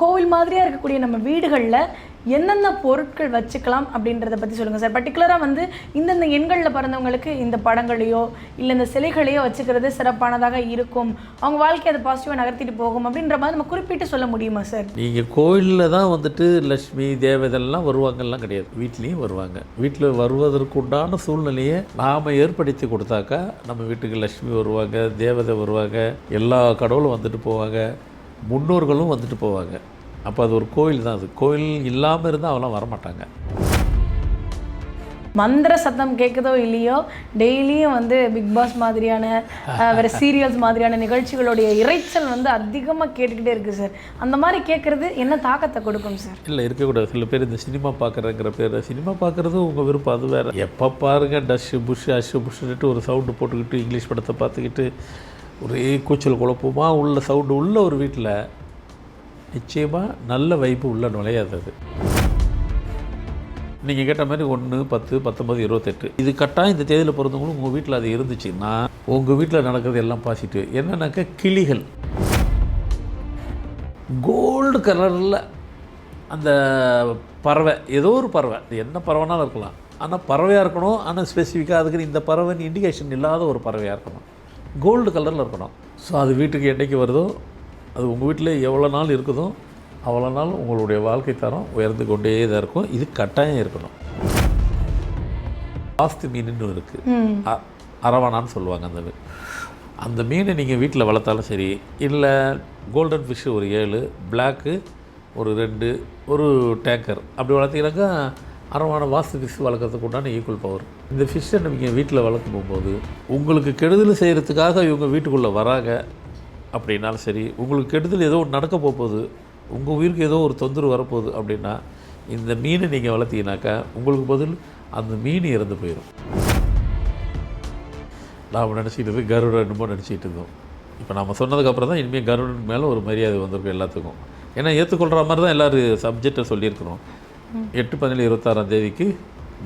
கோவில் மாதிரியாக இருக்கக்கூடிய நம்ம வீடுகளில் என்னென்ன பொருட்கள் வச்சுக்கலாம் அப்படின்றத பற்றி சொல்லுங்கள் சார். பர்டிகுலராக வந்து இந்தந்த எண்களில் பிறந்தவங்களுக்கு இந்த படங்களையோ இல்லை இந்த சிலைகளையோ வச்சுக்கிறது சிறப்பானதாக இருக்கும், அவங்க வாழ்க்கை அதை பாசிட்டிவாக நகர்த்திட்டு போகும் அப்படின்ற மாதிரி நம்ம குறிப்பிட்டு சொல்ல முடியுமா சார்? நீங்கள் கோயிலில் தான் வந்துட்டு லக்ஷ்மி தேவதைலாம் வருவாங்கலாம் கிடையாது, வீட்லேயும் வருவாங்க. வீட்டில் வருவதற்கு உண்டான சூழ்நிலையை நாம் ஏற்படுத்தி கொடுத்தாக்கா நம்ம வீட்டுக்கு லக்ஷ்மி வருவாங்க, தேவதை வருவாங்க, எல்லா கடவுளும் வந்துட்டு போவாங்க, முன்னோர்களும் வந்துட்டு போவாங்க. அப்போ அது ஒரு கோயில் தான். அது கோயில் இல்லாமல் இருந்தால் அவெல்லாம் வரமாட்டாங்க. மந்திர சத்தம் கேட்குதோ இல்லையோ டெய்லியும் வந்து பிக் பாஸ் மாதிரியான வேறு சீரியல்ஸ் மாதிரியான நிகழ்ச்சிகளுடைய இறைச்சல் வந்து அதிகமாக கேட்டுக்கிட்டே இருக்குது சார். அந்த மாதிரி கேட்குறது என்ன தாக்கத்தை கொடுக்கும் சார்? இல்லை, இருக்கக்கூடாது. சில பேர் இந்த சினிமா பார்க்குறங்கிற பேர், சினிமா பார்க்குறது உங்கள் விருப்பம், அது வேறு. எப்போ பாருங்கள் டஷ்ஷு புஷ்ஷு அஷ்ஷு புஷ்ஷுன்ட்டு ஒரு சவுண்டு போட்டுக்கிட்டு இங்கிலீஷ் படத்தை பார்த்துக்கிட்டு ஒரே கூச்சல் குழப்பமாக உள்ள சவுண்டு உள்ள ஒரு வீட்டில் நிச்சயமாக நல்ல வைப்பு உள்ள நுழையாது. அது நீங்கள் கேட்ட மாதிரி 1, 10, 19, 28 இது கட்டாயம் இந்த தேதியில் பிறந்தவங்களும் உங்கள் வீட்டில் அது இருந்துச்சுன்னா உங்கள் வீட்டில் நடக்கிறது எல்லாம் பாசிட்டிவ். என்னன்னாக்கா கிளிகள் கோல்டு கலரில் அந்த பறவை, ஏதோ ஒரு பறவை, என்ன பறவைனாலும் இருக்கலாம், ஆனால் பறவையாக இருக்கணும். ஆனால் ஸ்பெசிஃபிக்காக அதுக்கு இந்த பறவைன்னு இண்டிகேஷன் இல்லாத ஒரு பறவையாக இருக்கணும், கோல்டு கலரில் இருக்கணும். ஸோ அது வீட்டுக்கு என்றைக்கு வருதோ, அது உங்கள் வீட்டில் எவ்வளோ நாள் இருக்குதோ அவ்வளோ நாள் உங்களுடைய வாழ்க்கை தரம் உயர்ந்து கொண்டே தான் இருக்கும். இது கட்டாயம் இருக்கணும். வாஸ்து மீனுன்னு இருக்குது, அரவானான்னு சொல்லுவாங்க. அந்த மீனை நீங்கள் வீட்டில் வளர்த்தாலும் சரி, இல்லை கோல்டன் ஃபிஷ்ஷு ஒரு 7, பிளாக்கு ஒரு 2, ஒரு டேங்கர் அப்படி வளர்த்திங்கனாக்கா அரவான வாஸ்து ஃபிஷ் வளர்க்குறதுக்கு உண்டான ஈக்குவல் பவர். இந்த ஃபிஷ்ஷை நீங்கள் வீட்டில் வளர்க்கும் போகும்போது உங்களுக்கு கெடுதல் செய்கிறதுக்காக இவங்க வீட்டுக்குள்ளே வராங்க அப்படின்னாலும் சரி, உங்களுக்கு கெடுதல் ஏதோ ஒன்று நடக்க போகுது, உங்கள் உயிருக்கு ஏதோ ஒரு தொந்தரவு வரப்போகுது அப்படின்னா இந்த மீனை நீங்கள் வளர்த்தீங்கனாக்கா உங்களுக்கு பதில் அந்த மீன் இறந்து போயிடும். நாம் நினச்சிக்கிட்டு போய் கருடன்மோ நினச்சிக்கிட்டு இருந்தோம். இப்போ நம்ம சொன்னதுக்கப்புறம் தான் இனிமேல் கருடன் மேலே ஒரு மரியாதை வந்திருக்கும் எல்லாத்துக்கும். ஏன்னா ஏற்றுக்கொள்கிற மாதிரி தான் எல்லோரும் சப்ஜெக்டை சொல்லியிருக்கிறோம். 8/17/26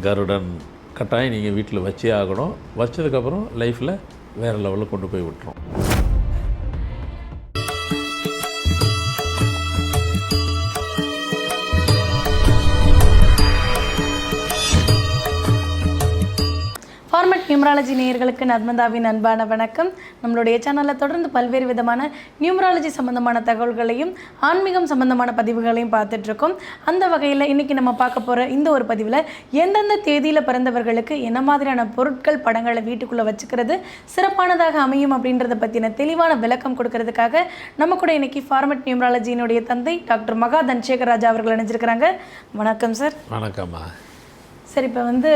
கருடன் கட்டாயம் நீங்கள் வீட்டில் வச்சே ஆகணும். வச்சதுக்கப்புறம் லைஃப்பில் வேறு லெவலில் கொண்டு போய் விட்டுரும். ஃபார்மட் நியூமராலஜி நேயர்களுக்கு நர்மதாவின் அன்பான வணக்கம். நம்மளுடைய சேனலில் தொடர்ந்து பல்வேறு விதமான நியூமராலஜி சம்மந்தமான தகவல்களையும் ஆன்மீகம் சம்மந்தமான பதிவுகளையும் பார்த்துட்ருக்கோம். அந்த வகையில் இன்றைக்கி நம்ம பார்க்க போகிற இந்த ஒரு பதிவில் எந்தெந்த தேதியில் பிறந்தவர்களுக்கு என்ன மாதிரியான பொருட்கள் படங்களை வீட்டுக்குள்ளே வச்சுக்கிறது சிறப்பானதாக அமையும் அப்படின்றத பற்றின தெளிவான விளக்கம் கொடுக்கறதுக்காக நம்ம கூட இன்றைக்கி ஃபார்மட் நியூமராலஜியினுடைய தந்தை டாக்டர் மகா தனசேகர் ராஜா அவர்கள் இணைஞ்சிருக்கிறாங்க. வணக்கம் சார். வணக்கம்மா. சரி, இப்போ வந்து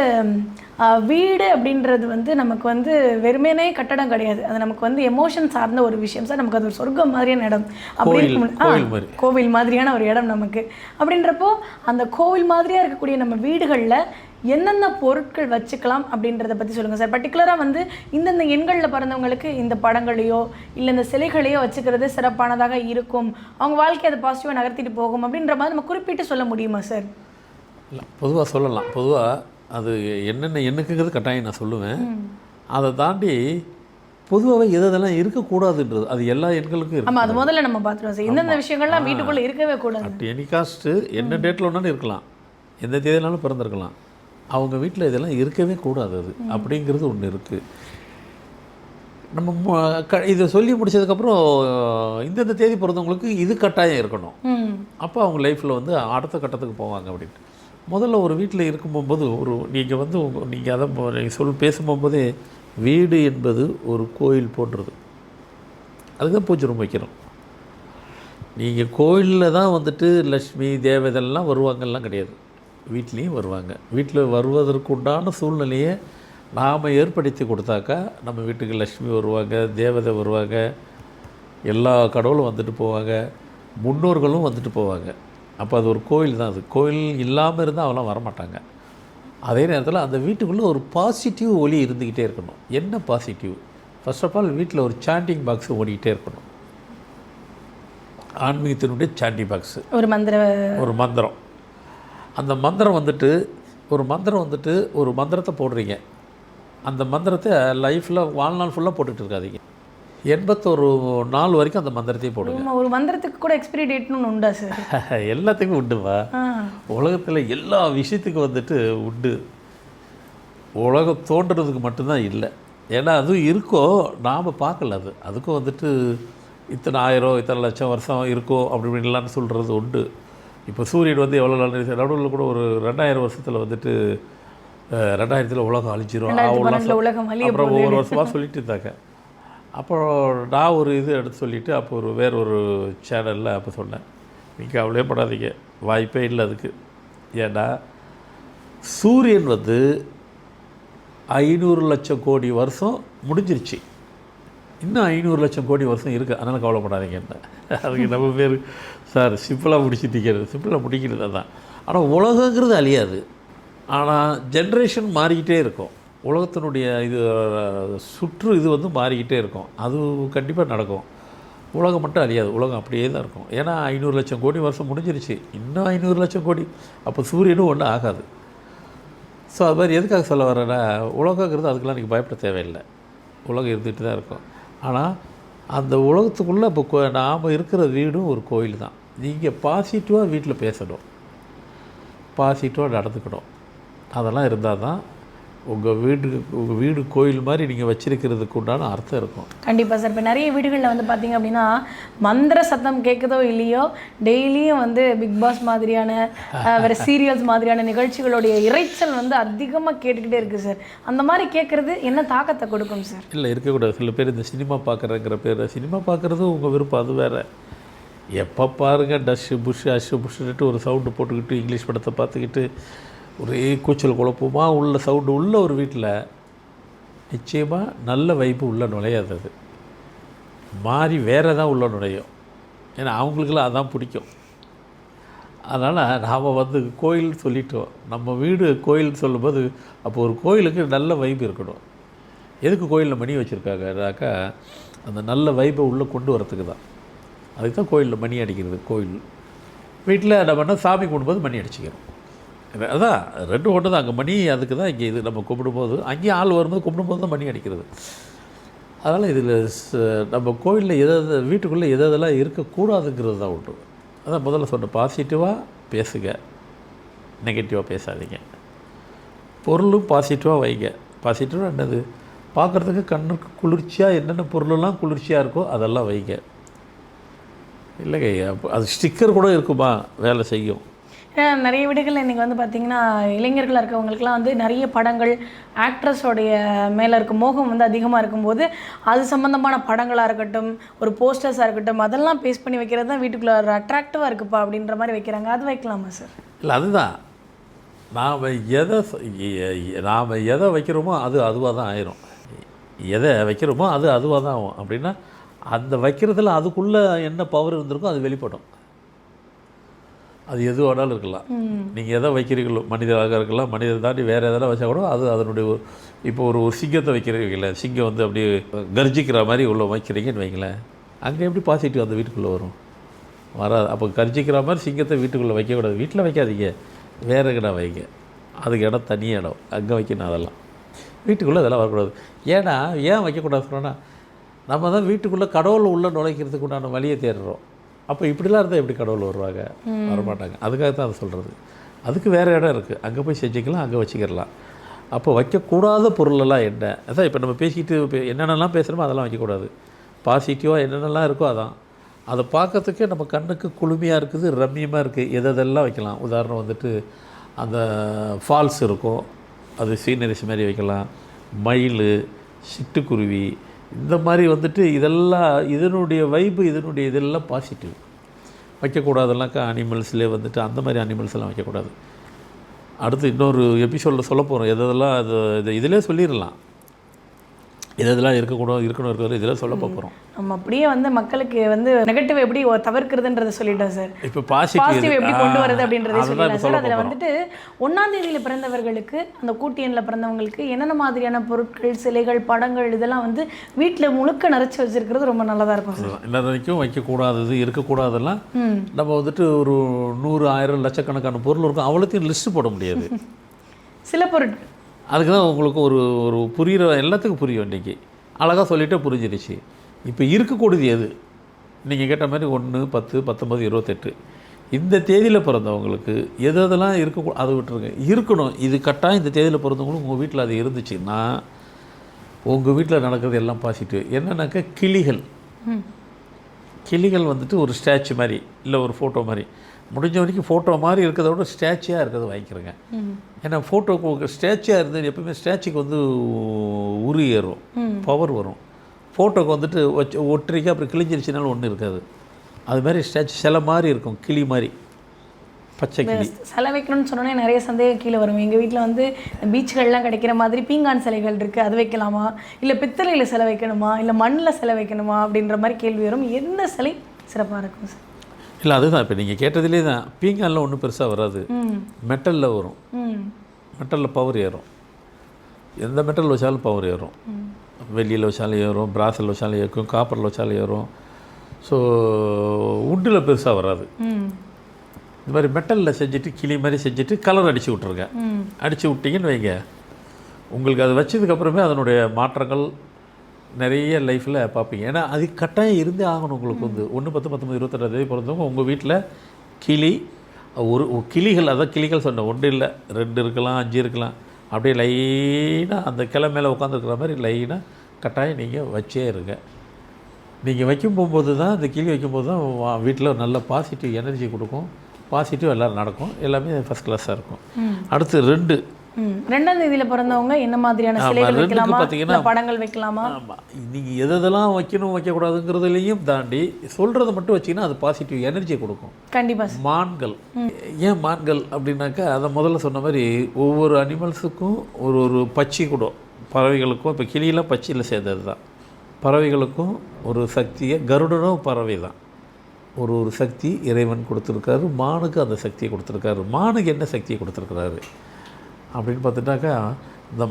வீடு அப்படின்றது வந்து நமக்கு வந்து வெறுமனே கட்டடம் கிடையாது, அது நமக்கு வந்து எமோஷன் சார்ந்த ஒரு விஷயம் சார். நமக்கு அது ஒரு சொர்க்கம் மாதிரியான இடம், அப்படி கோவில் மாதிரியான ஒரு இடம் நமக்கு. அப்படின்றப்போ அந்த கோவில் மாதிரியாக இருக்கக்கூடிய நம்ம வீடுகளில் என்னென்ன பொருட்கள் வச்சுக்கலாம் அப்படின்றத பற்றி சொல்லுங்கள் சார். பர்டிகுலராக வந்து இந்தந்த எண்களில் பிறந்தவங்களுக்கு இந்த படங்களையோ இல்லை இந்த சிலைகளையோ வச்சுக்கிறது சிறப்பானதாக இருக்கும், அவங்க வாழ்க்கை அதை பாசிட்டிவாக நகர்த்திட்டு போகும் அப்படின்ற மாதிரி நம்ம குறிப்பிட்டு சொல்ல முடியுமா சார்? இல்லை, பொதுவாக சொல்லலாம். பொதுவாக அது என்னென்ன எண்ணுக்குங்கிறது கட்டாயம் நான் சொல்லுவேன். அதை தாண்டி பொதுவாகவே எதெல்லாம் இருக்கக்கூடாதுன்றது அது எல்லா எண்களுக்கும் இருக்குது. ஆமாம், அது முதல்ல நம்ம பார்த்துருவோம் சார். எந்தெந்த விஷயங்கள்லாம் வீட்டுக்குள்ளே இருக்கவே கூடாது. அட் எனி காஸ்ட்டு என்ன டேட்டில் ஒன்றாலும் இருக்கலாம், எந்த தேதியினாலும் பிறந்திருக்கலாம், அவங்க வீட்டில் இதெல்லாம் இருக்கவே கூடாது. அது அப்படிங்கிறது ஒன்று இருக்குது. நம்ம இதை சொல்லி முடிச்சதுக்கப்புறம் இந்தந்த தேதி பிறந்தவங்களுக்கு இது கட்டாயம் இருக்கணும். அப்போ அவங்க லைஃப்பில் வந்து அடுத்த கட்டத்துக்கு போவாங்க அப்படின்ட்டு. முதல்ல ஒரு வீட்டில் இருக்கும்போது நீங்கள் வந்து நீங்கள் அதை பேசும்போதே வீடு என்பது ஒரு கோயில் போன்றது. அதுதான் பூஜை ரூம் வைக்கிறோம். நீங்கள் கோயிலில் தான் வந்துட்டு லக்ஷ்மி தேவதைலாம் வருவாங்கலாம் கிடையாது, வீட்லேயும் வருவாங்க. வீட்டில் வருவதற்கு உண்டான சூழ்நிலையை நாம் ஏற்படுத்தி கொடுத்தாக்கா நம்ம வீட்டுக்கு லக்ஷ்மி வருவாங்க, தேவதை வருவாங்க, எல்லா கடவுளும் வந்துட்டு போவாங்க, முன்னோர்களும் வந்துட்டு போவாங்க. அப்போ அது ஒரு கோயில் தான். அது கோயில் இல்லாமல் இருந்தால் அவெல்லாம் வரமாட்டாங்க. அதே நேரத்தில் அந்த வீட்டுக்குள்ளே ஒரு பாசிட்டிவ் ஒலி இருந்துக்கிட்டே இருக்கணும். என்ன பாசிட்டிவ்? ஃபர்ஸ்ட் ஆஃப் ஆல் வீட்டில் ஒரு சாண்டிங் பாக்ஸ் ஓடிக்கிட்டே இருக்கணும். ஆன்மீகத்தினுடைய சாண்டிங் பாக்ஸு, ஒரு மந்திரம். அந்த மந்திரம் வந்துட்டு ஒரு மந்திரத்தை போடுறீங்க. அந்த மந்திரத்தை லைஃப்பில் வாழ்நாள் ஃபுல்லாக போட்டுகிட்டு இருக்காதீங்க. 81 நாள் வரைக்கும் அந்த மந்திரத்தையும் போடுங்க. ஒரு மந்திரத்துக்கு கூட எக்ஸ்பிரி டேட்னு உண்டா சார்? எல்லாத்துக்கும் உண்டுவா. உலகத்தில் எல்லா விஷயத்துக்கும் வந்துட்டு உண்டு. உலகம் தோன்றதுக்கு மட்டும்தான் இல்லை. ஏன்னா அதுவும் இருக்கோ, நாம் பார்க்கல. அதுக்கும் வந்துட்டு இத்தனை 1000 இத்தனை லட்சம் வருஷம் இருக்கோ அப்படி இப்படின்லாம் சொல்கிறது உண்டு. இப்போ சூரியன் வந்து எவ்வளோ நாள் நடுவில் கூட ஒரு 2000 வருஷத்தில் வந்துட்டு 2000 உலகம் அழிச்சிரும் அப்புறம் ஒவ்வொரு வருஷமாக சொல்லிட்டு இருந்தாங்க. அப்புறம் நான் ஒரு இது எடுத்து சொல்லிவிட்டு அப்போ வேற ஒரு சேனலில் அப்போ சொன்னேன், நீங்கள் அவ்வளோ படாதீங்க, வாய்ப்பே இல்லை அதுக்கு. ஏன்னா சூரியன் வந்து 500 லட்சம் கோடி வருஷம் முடிஞ்சிருச்சு, இன்னும் 500 லட்சம் கோடி வருஷம் இருக்குது, அதனால் கவலைப்படாதீங்க. என்ன அதுக்கு நம்ம பேர் சார் சிம்பிளாக முடிச்சுட்டிக்கிறது, சிம்பிளாக முடிக்கிறது தான். ஆனால் உலகங்கிறது அழியாது. ஆனால் ஜென்ரேஷன் மாறிக்கிட்டே இருக்கும். உலகத்தினுடைய இது சுற்று இது வந்து மாறிக்கிட்டே இருக்கும். அது கண்டிப்பாக நடக்கும். உலகம் மட்டும் அழியாது, உலகம் அப்படியே தான் இருக்கும். ஏன்னா 500 லட்சம் கோடி வருஷம் முடிஞ்சிருச்சு, இன்னும் 500 லட்சம் கோடி, அப்போ சூரியனும் ஒன்றும் ஆகாது. ஸோ அது மாதிரி எதுக்காக சொல்ல வரேன்னா, உலகங்கிறது அதுக்கெல்லாம் நீங்கள் பயப்பட தேவையில்லை, உலகம் இருந்துகிட்டு தான் இருக்கும். ஆனால் அந்த உலகத்துக்குள்ளே இப்போ நாம் இருக்கிற வீடும் ஒரு கோயில் தான். நீங்கள் பாசிட்டிவாக வீட்டில் பேசணும், பாசிட்டிவாக நடந்துக்கணும். அதெல்லாம் இருந்தால் தான் உங்கள் வீடு கோயில் மாதிரி நீங்கள் வச்சிருக்கிறதுக்கு உண்டான அர்த்தம் இருக்கும். கண்டிப்பாக சார். இப்போ நிறைய வீடுகளில் வந்து பார்த்திங்க அப்படின்னா மந்திர சத்தம் கேட்குதோ இல்லையோ, டெய்லியும் வந்து பிக் பாஸ் மாதிரியான வேறு சீரியல்ஸ் மாதிரியான நிகழ்ச்சிகளுடைய இறைச்சல் வந்து அதிகமாக கேட்டுக்கிட்டே இருக்குது சார். அந்த மாதிரி கேட்குறது என்ன தாக்கத்தை கொடுக்கும் சார்? இல்லை, இருக்கக்கூடாது. சில பேர் இந்த சினிமா பார்க்குறங்கிற பேர், சினிமா பார்க்குறது உங்கள் விருப்பம், அது வேறு. எப்போ பாருங்கள் டஷ்ஷு புஷ்ஷு அஷ்ஷு புஷ்ஷுன்ட்டு ஒரு சவுண்டு போட்டுக்கிட்டு இங்கிலீஷ் படத்தை பார்த்துக்கிட்டு ஒரே கூச்சல் குழப்பமாக உள்ள சவுண்டு உள்ள ஒரு வீட்டில் நிச்சயமாக நல்ல வைப்பு உள்ளே நுழையாது. அது மாறி வேறு தான் உள்ளே நுழையும். ஏன்னா அவங்களுக்கெல்லாம் அதான் பிடிக்கும். அதனால் நாம் வந்து கோயில் சொல்லிட்டோம், நம்ம வீடு கோயில் சொல்லும்போது அப்போ ஒரு கோயிலுக்கு நல்ல வைப்பு இருக்கணும். எதுக்கு கோயிலில் மணி வச்சுருக்காங்கனாக்கா அந்த நல்ல வைப்பை உள்ளே கொண்டு வரத்துக்கு தான். அதுக்கு தான் கோயிலில் மணி அடிக்கிறது. கோயில் வீட்டில் நம்ம என்ன சாமி கும்பிடும்போது மணி அடிச்சுக்கிறோம், அதான் ரெண்டு ஒன்று தான். அங்கே மணி அதுக்கு தான். இங்கே இது நம்ம கும்பிடும்போது அங்கேயும் ஆள் வரும்போது கும்பிடும்போது தான் மணி அடிக்கிறது. அதனால் இதில் நம்ம கோயிலில் வீட்டுக்குள்ளே எதெல்லாம் இருக்கக்கூடாதுங்கிறது தான் உண்டு. அதான் முதல்ல சொன்ன, பாசிட்டிவாக பேசுங்க, நெகட்டிவாக பேசாதீங்க. பொருளும் பாசிட்டிவாக வைங்க. பாசிட்டிவாக என்னது, பார்க்குறதுக்கு கண்ணுக்கு குளிர்ச்சியாக என்னென்ன பொருளெல்லாம் குளிர்ச்சியாக இருக்கோ அதெல்லாம் வைங்க. இல்லைங்க அது ஸ்டிக்கர் கூட இருக்குமா, வேலை செய்யும். நிறைய வீடுகளில் இன்றைக்கி வந்து பார்த்திங்கன்னா இளைஞர்களாக இருக்கவங்களுக்குலாம் வந்து நிறைய படங்கள் ஆக்ட்ரஸோடைய மேலே இருக்க மோகம் வந்து அதிகமாக இருக்கும்போது அது சம்மந்தமான படங்களாக இருக்கட்டும், ஒரு போஸ்டர்ஸாக இருக்கட்டும், அதெல்லாம் பேஸ் பண்ணி வைக்கிறது தான் வீட்டுக்குள்ளே ஒரு அட்ராக்டிவாக இருக்குப்பா அப்படின்ற மாதிரி வைக்கிறாங்க. அது வைக்கலாமா சார்? இல்லை, அதுதான் நாம் எதை வைக்கிறோமோ அது அதுவாக தான் ஆயிரும். எதை வைக்கிறோமோ அது அதுவாக தான் ஆகும். அப்படின்னா அந்த வைக்கிறதுல அதுக்குள்ளே என்ன பவர் இருந்திருக்கோ அது வெளிப்படும். அது எது வேணாலும் இருக்கலாம். நீங்கள் எதை வைக்கிறீங்களோ, மனிதராக இருக்கலாம், மனிதரை தாண்டி வேறு எதெல்லாம் வச்சா கூட அது அதனுடைய இப்போ ஒரு சிங்கத்தை வைக்கிறீங்களே, சிங்கம் வந்து அப்படியே கர்ஜிக்கிற மாதிரி உள்ள வைக்கிறீங்கன்னு வைங்களேன், அங்கே எப்படி பாசிட்டிவ் அந்த வீட்டுக்குள்ளே வரும்? வராது. அப்போ கர்ஜிக்கிற மாதிரி சிங்கத்தை வீட்டுக்குள்ளே வைக்கக்கூடாது. வீட்டில் வைக்காதீங்க, வேறு இடம் வைங்க. அதுக்கு இடம் தனி இடம், அங்கே வைக்கணும். அதெல்லாம் வீட்டுக்குள்ளே அதெல்லாம் வரக்கூடாது. ஏன் வைக்கக்கூடாது சொன்னோன்னா, நம்ம தான் வீட்டுக்குள்ளே கடவுள் உள்ளே நுழைக்கிறதுக்கு உண்டான வழியை தேடுறோம். அப்போ இப்படிலாம் இருந்தால் எப்படி கடவுள் வருவாங்க? வரமாட்டாங்க. அதுக்காக தான் அதை சொல்கிறது. அதுக்கு வேறு இடம் இருக்குது, அங்கே போய் செஞ்சுக்கலாம், அங்கே வச்சுக்கிடலாம். அப்போ வைக்கக்கூடாத பொருளெல்லாம் என்ன, அதான் இப்போ நம்ம பேசிக்கிட்டு என்னென்னலாம் பேசுகிறோமோ அதெல்லாம் வைக்கக்கூடாது. பாசிட்டிவாக என்னென்னலாம் இருக்கோ அதான். அதை பார்க்கறதுக்கே நம்ம கண்ணுக்கு குளுமையாக இருக்குது, ரம்மியமாக இருக்குது. எதெல்லாம் வைக்கலாம். உதாரணம் வந்துட்டு அந்த ஃபால்ஸ் இருக்கும், அது சீனரிஸ் மாதிரி வைக்கலாம். மயில், சிட்டுக்குருவி, இந்த மாதிரி வந்துட்டு இதெல்லாம் இதனுடைய வைப்பு, இதெல்லாம் பாசிட்டிவ். வைக்கக்கூடாதெல்லாக்கா அனிமல்ஸ்லேயே வந்துட்டு அந்த மாதிரி அனிமல்ஸ் எல்லாம் வைக்கக்கூடாது. அடுத்து இன்னொரு எபிசோடில் சொல்ல போகிறோம். எதெல்லாம் இதிலே சொல்லிடலாம், இதெல்லாம் இருக்கணும் இதெல்லாம் சொல்ல போகிறோம். நம்ம அப்படியே வந்து மக்களுக்கு வந்து நெகட்டிவ் எப்படி தவிர்க்கிறதுன்றதை சொல்லிட்டோம் சார். இப்போ பாசிட்டிவ் எப்படி கொண்டு வருது அப்படின்றத சொல்லிடலாம் சார். அதில் வந்துட்டு 1ஆம் தேதியில் பிறந்தவர்களுக்கு, அந்த கூட்டு எண்ணில் பிறந்தவங்களுக்கு என்னென்ன மாதிரியான பொருட்கள், சிலைகள், படங்கள் இதெல்லாம் வந்து வீட்டில் முழுக்க நிறைச்சி வச்சிருக்கிறது ரொம்ப நல்லதாக இருக்கும் சார். இன்ன வரைக்கும் வைக்கக்கூடாதது, இருக்கக்கூடாதெல்லாம் நம்ம வந்துட்டு ஒரு 100, 1000 லட்சக்கணக்கான பொருள் இருக்கும், அவ்வளோத்தையும் லிஸ்ட்டு போட முடியாது. சில பொருட்கள் அதுக்கு தான் உங்களுக்கு ஒரு புரிகிற எல்லாத்துக்கும் புரியும். இன்றைக்கி அழகாக சொல்லிவிட்டு புரிஞ்சிருச்சு. இப்போ இருக்கக்கூடியது எது நீங்கள் கேட்ட மாதிரி 1, 10, 19, 28 இந்த தேதியில் பிறந்தவங்களுக்கு எது எதெல்லாம் இருக்க அதை விட்டுருங்க. இருக்கணும், இது கட்டாயம் இந்த தேதியில் பிறந்தவங்களும் உங்கள் வீட்டில் அது இருந்துச்சுன்னா உங்கள் வீட்டில் நடக்கிறது எல்லாம் பாசிட்டிவ். என்னன்னாக்கா கிளிகள் வந்துட்டு ஒரு ஸ்டாச்சு மாதிரி இல்லை ஒரு ஃபோட்டோ மாதிரி, முடிஞ்ச வரைக்கும் ஃபோட்டோ மாதிரி இருக்கிறத விட ஸ்டாச்சுயாக இருக்கிறத வாங்கிக்கிறேங்க. ஏன்னா ஃபோட்டோக்கு ஸ்டாச்சுயாக இருந்தது எப்பவுமே ஸ்டாச்சுக்கு வந்து உரு ஏறும், பவர் வரும். ஃபோட்டோக்கு வந்துட்டு ஒற்றைக்கு அப்புறம் கிழிஞ்சிருச்சுனாலும் ஒன்றும் இருக்காது. அது மாதிரி ஸ்டாச்சு சிலை மாதிரி இருக்கும், கிளி மாதிரி, பச்சை கிளி. சிலை வைக்கணும்னு சொன்னோன்னே நிறைய சந்தேகம் கீழே வரும். எங்கள் வீட்டில் வந்து பீச்சுகள்லாம் கிடைக்கிற மாதிரி பீங்கான் சிலைகள் இருக்குது, அது வைக்கலாமா, இல்லை பித்தளையில் சிலை வைக்கணுமா, இல்லை மண்ணில் சிலை வைக்கணுமா அப்படின்ற மாதிரி கேள்வி வரும். எந்த சிலை சிறப்பாக இருக்கும் சார்? இல்லை அதுதான் இப்போ நீங்கள் கேட்டதுலேயே தான். பீங்கானில் ஒன்றும் பெருசாக வராது, மெட்டலில் வரும். மெட்டலில் பவர் ஏறும், எந்த மெட்டல் வச்சாலும் பவர் ஏறும். வெள்ளியில் வச்சாலும் ஏறும், பிராஸில் வச்சாலும் ஏறும், காப்பரில் வச்சாலும் ஏறும். ஸோ உட்டில் பெருசாக வராது. இந்த மாதிரி மெட்டலில் செஞ்சுட்டு கிளி மாதிரி செஞ்சுட்டு கலர் அடித்து விட்ருங்க. அடித்து விட்டிங்கன்னு வைங்க, உங்களுக்கு அது வச்சதுக்கப்புறமே அதனுடைய மாற்றங்கள் நிறைய லைஃப்பில் பார்ப்பீங்க. ஏன்னா அது கட்டாயம் இருந்தே ஆகணும். உங்களுக்கு வந்து 1, 10, 19, 28 தேதி பிறந்தவங்க உங்கள் வீட்டில் கிளி ஒரு கிளிகள், அதான் கிளிகள் சொன்னேன், 1 இல்லை 2 இருக்கலாம், 5 இருக்கலாம், அப்படியே லைனாக அந்த கிளை மேலே உட்காந்துருக்குற மாதிரி லைனாக கட்டாயம் நீங்கள் வச்சே இருங்க. நீங்கள் வைக்கும் போகும்போது தான், இந்த கிளி வைக்கும்போது தான் வீட்டில் நல்ல பாசிட்டிவ் எனர்ஜி கொடுக்கும், பாசிட்டிவ் எல்லோரும் நடக்கும், எல்லாமே ஃபஸ்ட் கிளாஸாக இருக்கும். அடுத்து 2ஆம் தேதியில் பிறந்தவங்க என்ன மாதிரியான சிலைகள் வைக்கலாமா, பார்த்தீங்கன்னா படங்கள் வைக்கலாமா? ஆமாம், நீங்கள் எதெல்லாம் வைக்கணும் வைக்கக்கூடாதுங்கிறதுலையும் தாண்டி சொல்கிறத மட்டும் வச்சிங்கன்னா அது பாசிட்டிவ் எனர்ஜியை கொடுக்கும். கண்டிப்பாக. மான்கள், ஏன் மான்கள் அப்படின்னாக்கா, அதை முதல்ல சொன்ன மாதிரி ஒவ்வொரு அனிமல்ஸுக்கும் ஒரு பட்சி கூட, பறவைகளுக்கும் இப்போ கிளியெல்லாம் பட்சியில் சேர்ந்தது தான். பறவைகளுக்கும் ஒரு சக்தியை, கருடனும் பறவை தான், ஒரு சக்தி இறைவன் கொடுத்துருக்காரு. மானுக்கு அந்த சக்தியை கொடுத்துருக்காரு. மானுக்கு என்ன சக்தியை கொடுத்துருக்குறாரு அப்படின்னு பார்த்துட்டாக்கா, இந்த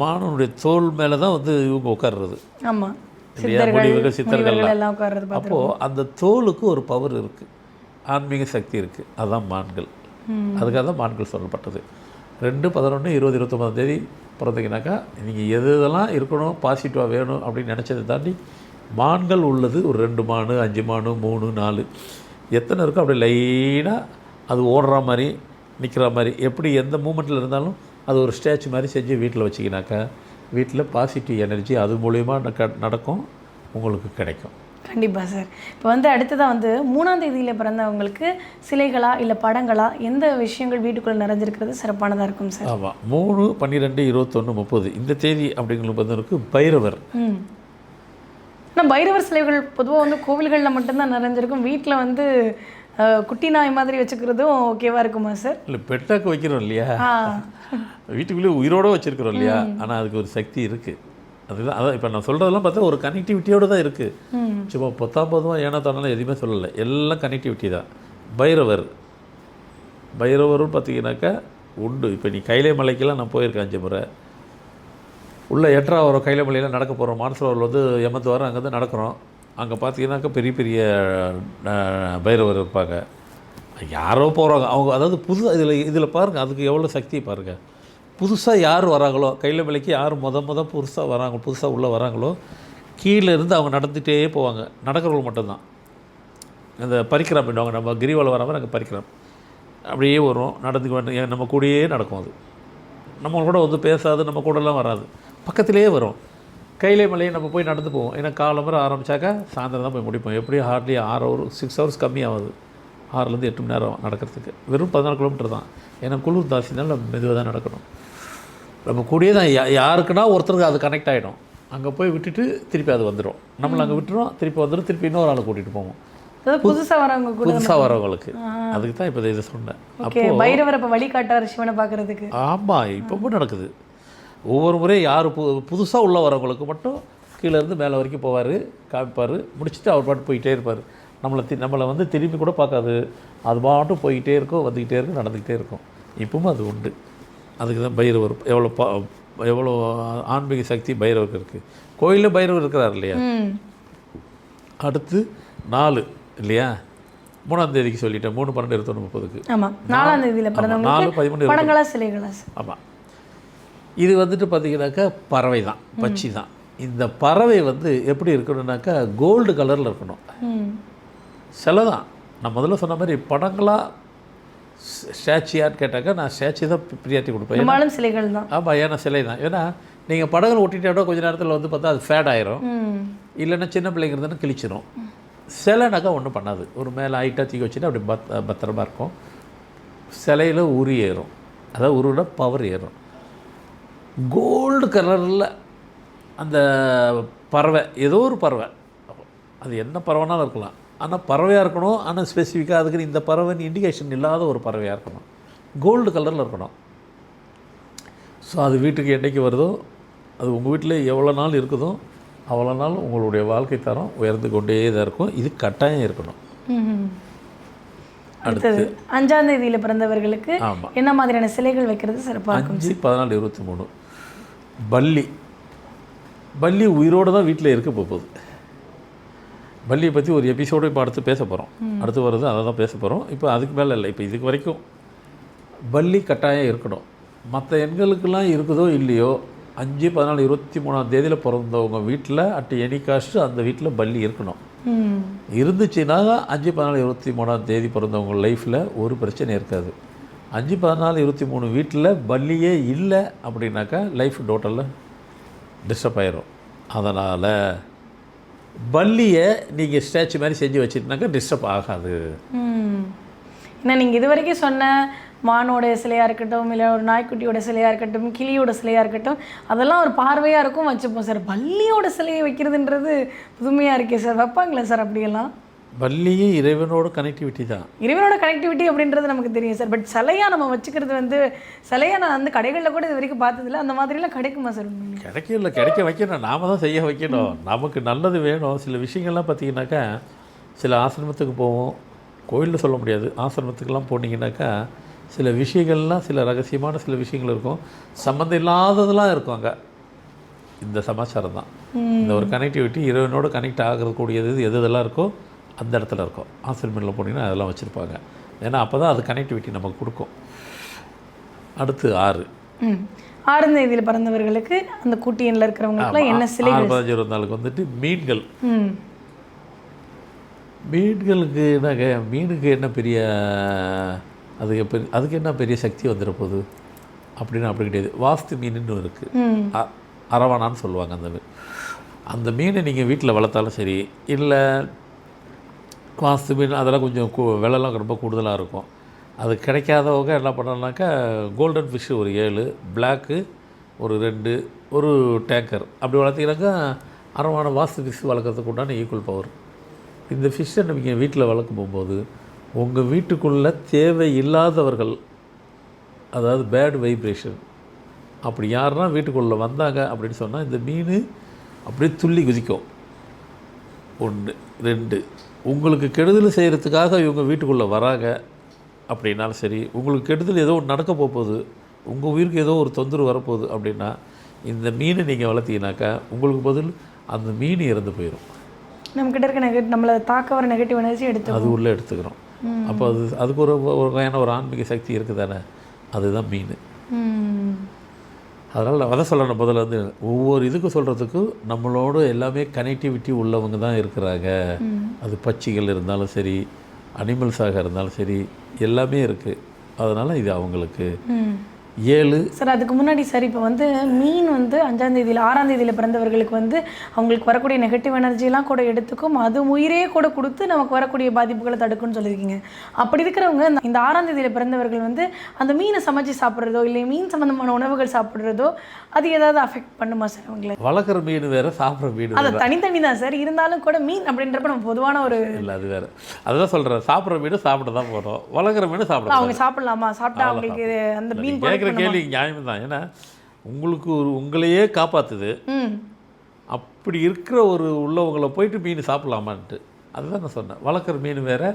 மானுடைய தோல் மேலே தான் வந்து இவங்க உட்கார்றது. ஆமாம், முடிவுகள் சித்தர்கள்லாம். அப்போது அந்த தோலுக்கு ஒரு பவர் இருக்குது, ஆன்மீக சக்தி இருக்குது. அதுதான் மான்கள். அதுக்காக தான் மான்கள் சொல்லப்பட்டது. 2, 11, 20, 29 தேதி பிறந்தீங்கன்னாக்கா நீங்கள் எதெல்லாம் இருக்கணும், பாசிட்டிவாக வேணும் அப்படின்னு நினச்சதை தாண்டி மான்கள் உள்ளது ஒரு 2 மான், 5 மான், 3, 4 எத்தனை இருக்கோ அப்படியே லைனாக அது ஓடுற மாதிரி நிற்கிற மாதிரி, எப்படி எந்த மூமெண்ட்டில் இருந்தாலும் அது ஒரு ஸ்டாச்சு மாதிரி செஞ்சு வீட்டில் வச்சிங்கனாக்கா வீட்டில் பாசிட்டிவ் எனர்ஜி அது மூலயமா நடக்கும், உங்களுக்கு கிடைக்கும். கண்டிப்பாக சார். இப்போ வந்து அடுத்ததாக வந்து 3ஆம் தேதியில் பிறந்தவங்களுக்கு சிலைகளா இல்லை படங்களா, எந்த விஷயங்கள் வீட்டுக்குள்ளே நிறைஞ்சிருக்கிறது சிறப்பானதாக இருக்கும் சார்? ஆமாம், 3, 12, 21, 30 இந்த தேதி அப்படிங்களுக்கு வந்தவருக்கு பைரவர். ஆனால் பைரவர் சிலைகள் பொதுவாக வந்து கோவில்களில் மட்டும்தான் நிறைஞ்சிருக்கும். வீட்டில் வந்து குட்டி நாய் மாதிரி வச்சுக்கிறதும் ஓகேவா இருக்குமா சார்? இல்லை, பெட்டாக்கு வைக்கிறோம் இல்லையா, வீட்டுக்குள்ளேயே உயிரோடு வச்சுருக்கிறோம் இல்லையா, ஆனால் அதுக்கு ஒரு சக்தி இருக்குது. அதுதான் அதான் இப்போ நான் சொல்கிறதெல்லாம் பார்த்தா ஒரு கனெக்டிவிட்டியோடு தான் இருக்குது. சும்மா 19 ஏனா தானெல்லாம் எதுவுமே சொல்லலை, எல்லாம் கனெக்டிவிட்டி தான். பைரவரும் பார்த்தீங்கன்னாக்கா உண்டு. இப்போ நீ கைலை மலைக்கெல்லாம் நான் போயிருக்கேன் 5 முறை. உள்ளே ஏற்றாவரம் கைலை மலையில் நடக்க போகிறோம். மானசரோவரில் வந்து எமத்துவாரம் அங்கேருந்து நடக்கிறோம். அங்கே பார்த்தீங்கன்னாக்கா பெரிய பெரிய பைரவர் இருப்பாங்க. யாரோ போகிறாங்க அவங்க, அதாவது இதில் பாருங்கள், அதுக்கு எவ்வளோ சக்தியை பாருங்கள். புதுசாக யார் வராங்களோ, கையில் மலைக்கு யார் புதுசாக வராங்க, புதுசாக உள்ளே வராங்களோ, கீழே இருந்து அவங்க நடந்துகிட்டே போவாங்க. நடக்கிறவங்க மட்டும்தான். அந்த பரிக்கிரம் பண்ணுவாங்க, நம்ம கிரிவலம் வராமல் நாங்கள் பரிக்கிரம் அப்படியே வரும், நடந்து நம்ம கூடயே நடக்கும். அது நம்ம கூட வந்து பேசாது, நம்ம கூடலாம் வராது, பக்கத்திலே வரும். கைலை மலையை நம்ம போய் நடந்து போவோம். ஏன்னா காலம்பரை ஆரம்பித்தாக்கா சாயந்தரம் தான் போய் முடிப்போம். எப்படியும் ஹார்ட்லி 6 ஹவர்ஸ் கம்மியாகுது, 6லேருந்து 8 மணி நேரம் நடக்கிறதுக்கு. வெறும் 14 கிலோமீட்டர் தான். ஏன்னா குளிர் தாசினாலும் நம்ம மெதுவாக தான் நடக்கணும். நம்ம கூடயே தான் யாருக்குன்னா ஒருத்தருக்கு அது கனெக்ட் ஆகிடும். அங்கே போய் விட்டுட்டு திருப்பி அது வந்துடும். நம்மளை அங்கே விட்டுரும், திருப்பி வந்துடும், திருப்பி இன்னொரு ஆளை கூட்டிகிட்டு போவோம். புதுசாக வரவங்களுக்கு. அதுக்கு தான் இப்போ இதை சொன்னேன். அப்போ பைரவர் இப்போ வழிகாட்டார் சிவனை பார்க்குறதுக்கு. ஆமாம், இப்போவும் நடக்குது. ஒவ்வொரு முறையும் யார் புதுசாக உள்ள வரவங்களுக்கு மட்டும் கீழேருந்து மேலே வரைக்கும் போவார், காமிப்பார், முடிச்சுட்டு அவர் பாட்டு போயிட்டே இருப்பார். நம்மளை வந்து திரும்பி கூட பார்க்காது, அது பாட்டும் போய்கிட்டே இருக்கும், வந்துக்கிட்டே இருக்கும், நடந்துக்கிட்டே இருக்கும். இப்பவும் அது உண்டு. அதுக்கு தான் பைரவர் எவ்வளோ ஆன்மீக சக்தி பைரவருக்கு இருக்குது. கோயிலில் பைரவர் இருக்கிறார் இல்லையா. அடுத்து 4 இல்லையா, 3ஆம் தேதிக்கு சொல்லிட்டேன். 3, 12, 21, 30க்கு. ஆமாம், 4ஆம் தேதியில் 4, 13, சிலைகளா. ஆமாம், இது வந்துட்டு பார்த்தீங்கன்னாக்கா பறவை தான், பட்சி தான். இந்த பறவை வந்து எப்படி இருக்கணும்னாக்கா கோல்டு கலரில் இருக்கணும். சிலை தான் நான் முதல்ல சொன்ன மாதிரி படங்களாக ஸ்டாச்சுயான்னு கேட்டாக்கா நான் ஸ்டாச்சு தான் ப்ரியாரிட்டி கொடுப்பேன். சிலைகள் தான். ஆமாம், ஏன்னா சிலை தான். ஏன்னா நீங்கள் படங்கள் ஒட்டிட்டாடோ கொஞ்சம் நேரத்தில் வந்து பார்த்தா அது ஃபேட் ஆயிரும், இல்லைன்னா சின்ன பிள்ளைங்கிறதுன்னு கிழிச்சிரும். சிலைனாக்கா ஒன்றும் பண்ணாது, ஒரு மேலே ஹைட்டாக தூக்கி வச்சுட்டு அப்படி பத்திரமா இருக்கும். சிலையில் உரி ஏறும், அதாவது உருட பவர் ஏறும். கோல்டு கலரில் அந்த பறவை, ஏதோ ஒரு பறவை, அது என்ன பறவைனாலும் இருக்கலாம், ஆனால் பறவையாக இருக்கணும். ஆனால் ஸ்பெசிஃபிக்காக அதுக்கு இந்த பறவைன்னு இண்டிகேஷன் இல்லாத ஒரு பறவையாக இருக்கணும், கோல்டு கலரில் இருக்கணும். ஸோ அது வீட்டுக்கு என்றைக்கு வருதோ, அது உங்கள் வீட்டில் எவ்வளோ நாள் இருக்குதோ அவ்வளோ நாள் உங்களுடைய வாழ்க்கை தரம் உயர்ந்து கொண்டே தான் இருக்கும். இது கட்டாயம் இருக்கணும். அடுத்தது 5ஆம் தேதியில் பிறந்தவர்களுக்கு என்ன மாதிரியான சிலைகள் வைக்கிறது சிறப்பாக இருக்கும்? 5, 14, 23 பல்லி. பல்லி உயிரோடு தான் வீட்டில் இருக்க போகுது. பல்லியை பற்றி ஒரு எபிசோடு இப்போ அடுத்து பேச போகிறோம். அடுத்து வருது, அதை தான் பேச போகிறோம். இப்போ அதுக்கு மேலே இல்லை, இப்போ இதுக்கு வரைக்கும் பல்லி கட்டாயம் இருக்கணும். மற்ற எண்களுக்கெல்லாம் இருக்குதோ இல்லையோ, 5, 14, 23ஆம் தேதியில் பிறந்தவங்க வீட்டில் அட் எனி காஸ்ட் அந்த வீட்டில் பல்லி இருக்கணும். இருந்துச்சுன்னா 5, 14, 23ஆம் தேதி பிறந்தவங்க லைஃப்பில் ஒரு பிரச்சனை இருக்காது. 5, 14, 23 வீட்டில் பல்லியே இல்லை அப்படின்னாக்கா லைஃப் டோட்டலில் டிஸ்டர்ப் ஆயிரும். அதனால் பல்லியை நீங்கள் ஸ்டாச்சு மாதிரி செஞ்சு வச்சுட்டுனாக்கா டிஸ்டர்ப் ஆகாது. ஏன்னா நீங்கள் இது வரைக்கும் சொன்ன மானோட சிலையாக இருக்கட்டும், இல்லை ஒரு நாய்க்குட்டியோட சிலையாக இருக்கட்டும், கிளியோட சிலையாக இருக்கட்டும், அதெல்லாம் ஒரு பார்வையாக இருக்கும், வச்சுப்போம் சார். பல்லியோட சிலையை வைக்கிறதுன்றது புதுமையாக இருக்கே சார். வைப்பாங்களா சார் அப்படியெல்லாம்? பல்லியே இறைவனோட கனெக்டிவிட்டி தான். இறைவனோட கனெக்டிவிட்டி அப்படின்றது நமக்கு தெரியும் சார். பட் சிலையாக நம்ம வச்சுக்கிறது வந்து சிலையாக நான் வந்து கடைகளில் கூட இது வரைக்கும் பார்த்ததில்ல. அந்த மாதிரிலாம் கிடைக்குமா சார்? கிடைக்கல, கிடைக்க வைக்கணும், நாம் தான் செய்ய வைக்கணும். நமக்கு நல்லது வேணும். சில விஷயங்கள்லாம் பார்த்தீங்கன்னாக்கா, சில ஆசிரமத்துக்கு போவோம், கோயிலில் சொல்ல முடியாது, ஆசிரமத்துக்கெல்லாம் போனீங்கன்னாக்கா சில விஷயங்கள்லாம், சில ரகசியமான சில விஷயங்கள் இருக்கும், சம்மந்தம் இல்லாததெல்லாம் இருக்கும். அங்கே இந்த சமாச்சாரம் தான், இந்த ஒரு கனெக்டிவிட்டி, இறைவனோட கனெக்ட் ஆகக்கூடியது எதெல்லாம் இருக்கோ அந்த இடத்துல இருக்கும். ஆசிரமில் போனீங்கன்னா அதெல்லாம் வச்சுருப்பாங்க. ஏன்னா அப்போ தான் அது கனெக்டிவிட்டி நமக்கு கொடுக்கும். அடுத்து 6. 6ஆம் தேதியில் பிறந்தவர்களுக்கு அந்த கூட்டி எண்ணில் இருக்கிறவங்களுக்குலாம் என்ன சிலை? 6, 15, 24 வந்துட்டு மீன்கள். மீன்களுக்கு மீனுக்கு என்ன பெரிய, அதுக்கு என்ன பெரிய சக்தி வந்துட போகுது அப்படின்னு அப்படி கிடையாது. வாஸ்து மீனுன்னு இருக்குது, அரவானான்னு சொல்லுவாங்க. அந்த மீனை நீங்கள் வீட்டில் வளர்த்தாலும் சரி, இல்லை வாஸ்து மீன் அதெல்லாம் கொஞ்சம் விலைலாம் ரொம்ப கூடுதலாக இருக்கும். அது கிடைக்காதவங்க என்ன பண்ணலாம்னாக்கா, கோல்டன் ஃபிஷ்ஷு ஒரு 7, பிளாக்கு ஒரு 2, ஒரு டேங்கர் அப்படி வளர்த்திங்கனாக்கா அரவான வாஸ்து ஃபிஷ் வளர்க்குறதுக்கு உண்டான ஈக்குவல் பவர். இந்த ஃபிஷ்ஷை நீங்கள் வீட்டில் வளர்க்கும் போகும்போது உங்கள் வீட்டுக்குள்ளே தேவையில்லாதவர்கள், அதாவது பேட் வைப்ரேஷன், அப்படி யாருன்னா வீட்டுக்குள்ளே வந்தாங்க அப்படின்னு சொன்னால் இந்த மீன் அப்படியே துள்ளி குதிக்கும். 1, 2 உங்களுக்கு கெடுதல் செய்கிறதுக்காக இவங்க வீட்டுக்குள்ளே வராங்க அப்படின்னாலும் சரி, உங்களுக்கு கெடுதல் ஏதோ ஒன்று நடக்க போகுது, உங்கள் உயிருக்கு ஏதோ ஒரு தொந்தரவு வரப்போகுது அப்படின்னா இந்த மீனை நீங்கள் வளர்த்தீங்கன்னாக்கா உங்களுக்கு பதில் அந்த மீன் இறந்து போயிடும். நம்மக்கிட்ட இருக்க நம்மளை தாக்க வர நெகட்டிவ் எனர்ஜி அது உள்ளே எடுத்துக்கிறோம். அப்போ அதுக்கு ஒரு வகையான ஒரு ஆன்மீக சக்தி இருக்குது தானே, அதுதான் மீன். அதனால் அதை சொல்லணும். முதல்ல வந்து ஒவ்வொரு இதுக்கு சொல்கிறதுக்கு நம்மளோட எல்லாமே கனெக்டிவிட்டி உள்ளவங்க தான் இருக்கிறாங்க. அது பட்சிகள் இருந்தாலும் சரி, அனிமல்ஸாக இருந்தாலும் சரி, எல்லாமே இருக்குது. அதனால் இது அவங்களுக்கு 7. சார் அதுக்கு முன்னாடி சார் இப்போ வந்து மீன் வந்து 5ஆம் தேதியில் 6ஆம் தேதியில் பிறந்தவர்களுக்கு வந்து அவங்களுக்கு வரக்கூடிய நெகட்டிவ் எனர்ஜிலாம் கூட எடுத்துக்கும், அது உயிரே கூட கொடுத்து நமக்கு வரக்கூடிய பாதிப்புகளை தடுக்கும்னு சொல்லியிருக்கீங்க. அப்படி இருக்கிறவங்க இந்த 6ஆம் தேதியில் பிறந்தவர்கள் வந்து அந்த மீனை சமைச்சு சாப்பிட்றதோ இல்லை மீன் சம்மந்தமான உணவுகள் சாப்பிட்றதோ அது ஏதாவது அஃபெக்ட் பண்ணுமா சார் அவங்களை? வளர்க்குற மீன் வேறு, சாப்பிட்ற மீன் அது தனித்தனி தான் சார். இருந்தாலும் கூட மீன் அப்படின்றப்ப நம்ம பொதுவான ஒரு இல்லை, அது வேறு. அதுதான் சொல்கிறேன், சாப்பிட்ற மீன் சாப்பிட தான் போகிறோம், வளர்க்குற மீன் சாப்பிட அவங்க சாப்பிடலாமா? சாப்பிட்டா அவங்களுக்கு அந்த மீன் கேள்வி நியாயம் தான். ஏன்னா உங்களுக்கு உங்களையே காப்பாற்றுது, அப்படி இருக்கிற ஒரு உள்ளவங்களை போயிட்டு மீன் சாப்பிடலாமான்ட்டு அதுதான் நான் சொன்னேன். வளர்க்குற மீன் வேறு,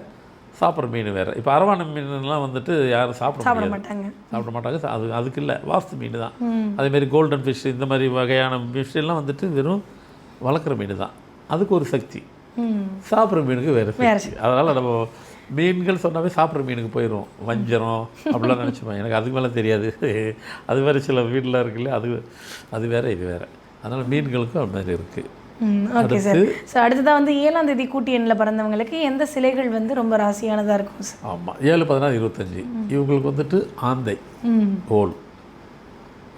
சாப்பிட்ற மீன் வேறு. இப்போ அரவான மீன்லாம் வந்துட்டு யாரும் சாப்பிட மாட்டாங்க. அதுக்கு இல்லை, வாஸ்து மீன் தான். அதேமாரி கோல்டன் ஃபிஷ் இந்த மாதிரி வகையான ஃபிஷ்ஷெல்லாம் வந்துட்டு வெறும் வளர்க்குற மீன் தான். அதுக்கு ஒரு சக்தி, சாப்பிட்ற மீனுக்கு வேறு சக்தி. அதனால் நம்ம மீன்கள் சொன்னாவே சாப்பிட்ற மீனுக்கு போயிடும். வஞ்சரம் அப்படிலாம் நினச்சிப்பேன். எனக்கு அதுக்கு மேலே தெரியாது. அது வேறு சில வீட்டில் இருக்குல்ல, அது வேறு இது வேறு. அதனால் மீன்களுக்கும் அது மாதிரி இருக்குது. Okay sir. ஸோ அடுத்ததாக வந்து 7ஆம் தேதி கூட்டி எண்ணில் பிறந்தவங்களுக்கு எந்த சிலைகள் வந்து ரொம்ப ராசியானதாக இருக்கும் சார்? ஆமாம், 7, 16, 25 இவங்களுக்கு வந்துட்டு ஆந்தை கோல்.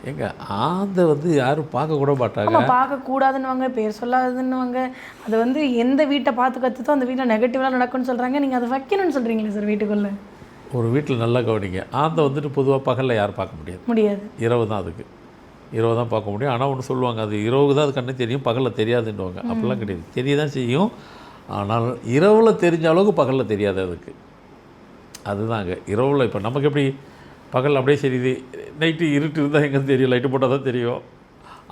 எங்க ஆந்தை வந்து யாரும் பார்க்கக்கூட மாட்டாங்க. பார்க்கக்கூடாதுன்னுவாங்க, பேர் சொல்லாதுன்னுவாங்க. அது வந்து எந்த வீட்டை பார்த்து கற்றுத்தோ அந்த வீட்டில் நெகட்டிவாக நடக்கும்னு சொல்கிறாங்க. நீங்கள் அதை வைக்கணும்னு சொல்கிறீங்களே சார் வீட்டுக்குள்ளே? ஒரு வீட்டில் நல்லா கவனிங்க, ஆந்தை வந்துட்டு பொதுவாக பகலில் யாரும் பார்க்க முடியாது. இரவு தான் அதுக்கு, இரவு தான் பார்க்க முடியும். ஆனால் ஒன்று சொல்லுவாங்க, அது இரவு தான் அது கண்ணு தெரியும், பகலில் தெரியாதுன்னுவாங்க. அப்படிலாம் கிடையாது, தெரிய தான் செய்யும். ஆனால் இரவில் தெரிஞ்ச அளவுக்கு பகலில் தெரியாது அதுக்கு. அதுதாங்க இரவில். இப்போ நமக்கு எப்படி பகல் அப்படியே சரி, நைட்டு இருட்டு இருந்தால் எங்கே தெரியும், லைட்டு போட்டால் தான் தெரியும்.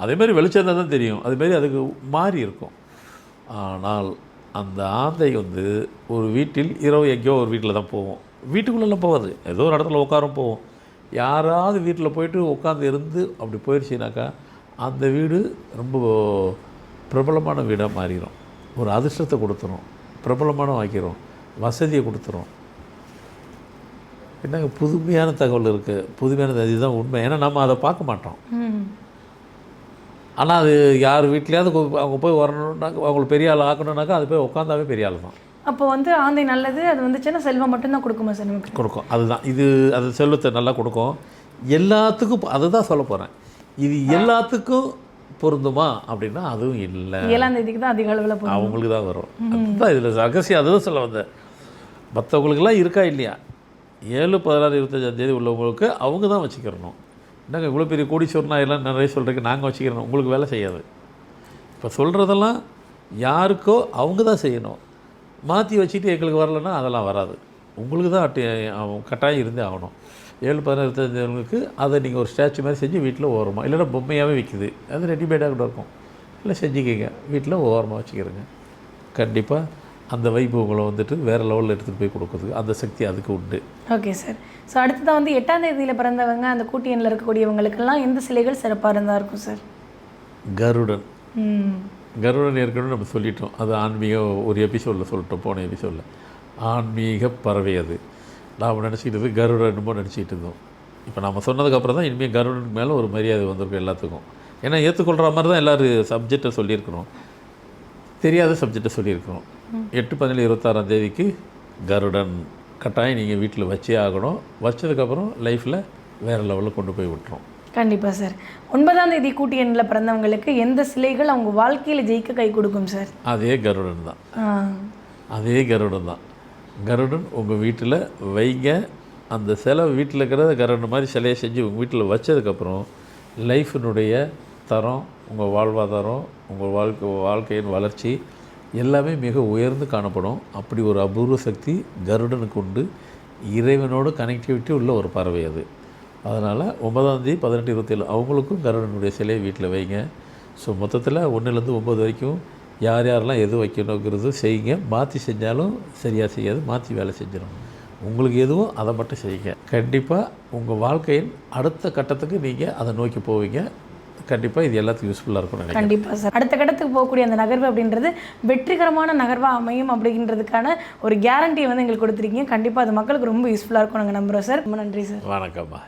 அதேமாதிரி வெளிச்சம் தான் தெரியும். அதுமாரி அதுக்கு மாறி இருக்கும். ஆனால் அந்த ஆந்தை வந்து ஒரு வீட்டில் இரவு எங்கேயோ ஒரு வீட்டில் தான் போவோம். வீட்டுக்குள்ளெல்லாம் போகாது, ஏதோ ஒரு இடத்துல உட்காரும் போவோம். யாராவது வீட்டில் போயிட்டு உட்காந்து இருந்து அப்படி போயிடுச்சுனாக்கா அந்த வீடு ரொம்ப பிரபலமான வீடாக மாறிடும். ஒரு அதிர்ஷ்டத்தை கொடுத்துரும், பிரபலமான வாக்கிறோம், வசதியை கொடுத்துரும். என்னங்க புதுமையான தகவல் இருக்குது, புதுமையானது. அதுதான் உண்மை. ஏன்னா நம்ம அதை பார்க்க மாட்டோம். ஆனால் அது யார் வீட்லையாவது அவங்க போய் வரணுன்னாக்க, அவங்களை பெரிய ஆள் ஆக்கணுன்னாக்கா அது போய் உட்காந்தாவே பெரிய ஆள் தான். அப்போ வந்து ஆந்தை நல்லது, அது வந்துச்சுன்னா செல்வம் மட்டும்தான் கொடுக்குமா சார்? நமக்கு கொடுக்கும். அதுதான் இது, அது செல்வத்தை நல்லா கொடுக்கும் எல்லாத்துக்கும். அதுதான் சொல்ல போகிறேன். இது எல்லாத்துக்கும் பொருந்துமா அப்படின்னா அதுவும் இல்லை. 7ஆம் தேதிக்கு தான் அதிக அளவில் போகும், அவங்களுக்கு தான் வரும். அதுதான் இதில் ரகசியம். அதுதான் சொல்ல வந்தேன். மற்றவங்களுக்கெல்லாம் இருக்கா இல்லையா, 7, 16, 25ஆம் தேதி உள்ளவங்களுக்கு அவங்க தான் வச்சுக்கிறணும். என்னங்க இவ்வளோ பெரிய கோடீஸ்வரனா எல்லாம் நிறைய சொல்கிறதுக்கு நாங்கள் வச்சுக்கிறோம், உங்களுக்கு வேலை செய்யாது. இப்போ சொல்கிறதெல்லாம் யாருக்கோ அவங்க தான் செய்யணும். மாற்றி வச்சுட்டு எங்களுக்கு வரலைன்னா அதெல்லாம் வராது. உங்களுக்கு தான் கட்டாயம் இருந்தே ஆகணும். 7, 16, 25 அதை நீங்கள் ஒரு ஸ்டாச்சு மாதிரி செஞ்சு வீட்டில் ஓரமாக, இல்லைன்னா பொம்மையாகவே விற்குது, அது ரெடிமேடாக கூட இருக்கும், இல்லை செஞ்சுக்கிங்க வீட்டில் ஓரமாக வச்சுக்கிறேங்க. கண்டிப்பாக அந்த வைப்பு உங்களை வந்துட்டு வேறு லெவலில் எடுத்துகிட்டு போய் கொடுக்குறது அந்த சக்தி அதுக்கு உண்டு. Okay sir. ஸோ அடுத்ததான் வந்து 8ஆம் தேதியில் பிறந்தவங்க அந்த கூட்டி எண்ணில் இருக்கக்கூடியவங்களுக்கெல்லாம் எந்த சிலைகள் சிறப்பாக இருந்தால் இருக்கும் சார்? கருடன். கருடன் ஏற்கனவே நம்ம சொல்லிட்டோம். அது ஆன்மீக ஒரு எபிசோடில் சொல்லிட்டோம், போன எபிசோடில். ஆன்மீக பறவை அது. நாம் நினச்சிக்கிட்டது கருடனுமோ நினச்சிக்கிட்டு இருந்தோம். இப்போ நம்ம சொன்னதுக்கப்புறம் தான் இனிமேல் கருடனுக்கு மேலே ஒரு மரியாதை வந்திருக்கும் எல்லாத்துக்கும். ஏன்னா ஏற்றுக்கொள்கிற மாதிரி தான் எல்லோரும் சப்ஜெக்டை சொல்லியிருக்கணும், தெரியாத சப்ஜெக்டை சொல்லியிருக்கணும். 8, 17, 26ஆம் தேதிக்கு கருடன் கட்டாயம் நீங்கள் வீட்டில் வச்சே ஆகணும். வச்சதுக்கப்புறம் லைஃப்பில் வேறு லெவலில் கொண்டு போய் விட்டுரும். கண்டிப்பாக சார். 9ஆம் தேதி கூட்டி எண்ணில் பிறந்தவங்களுக்கு எந்த சிலைகள் அவங்க வாழ்க்கையில் ஜெயிக்க கை கொடுக்கும் சார்? அதே கருடன் தான். அதே கருடன் தான். கருடன் உங்கள் வீட்டில் வைங்க. அந்த சிலை வீட்டில் இருக்கிற கருடன் மாதிரி சிலையை செஞ்சு உங்கள் வீட்டில் வச்சதுக்கப்புறம் லைஃபினுடைய தரம், உங்கள் வாழ்வாதாரம், உங்கள் வாழ்க்கையின் வளர்ச்சி எல்லாமே மிக உயர்ந்து காணப்படும். அப்படி ஒரு அபூர்வ சக்தி கருடனுக்கு உண்டு. இறைவனோடு கனெக்டிவிட்டி உள்ள ஒரு பறவை அது. அதனால் 9ஆம் தேதி 18, 27 அவங்களுக்கும் கருடனுடைய சிலையை வீட்டில் வைங்க. ஸோ மொத்தத்தில் 1லேருந்து 9 வரைக்கும் யார் யாரெல்லாம் எது வைக்கணுங்கிறது செய்யுங்க. மாற்றி செஞ்சாலும் சரியாக செய்யாது, மாற்றி வேலை செஞ்சிடும். உங்களுக்கு எதுவும் அதை மட்டும் செய்யுங்க. கண்டிப்பாக உங்கள் வாழ்க்கையின் அடுத்த கட்டத்துக்கு நீங்கள் அதை நோக்கி போவீங்க. கண்டிப்பாக இது எல்லாத்துக்கும் யூஸ்ஃபுல்லாக இருக்கும் நினைக்கிறேன். கண்டிப்பாக சார். அடுத்த கட்டத்துக்கு போகக்கூடிய அந்த நகர்வு அப்படின்றது வெற்றிகரமான நகர்வாக அமையும் அப்படின்றதுக்கான ஒரு கேரண்டியை வந்து எங்களுக்கு கொடுத்துருக்கீங்க. கண்டிப்பாக அது மக்களுக்கு ரொம்ப யூஸ்ஃபுல்லாக இருக்கும் நாங்கள் நம்புகிறோம் சார். ரொம்ப நன்றி சார். வணக்கம்மா.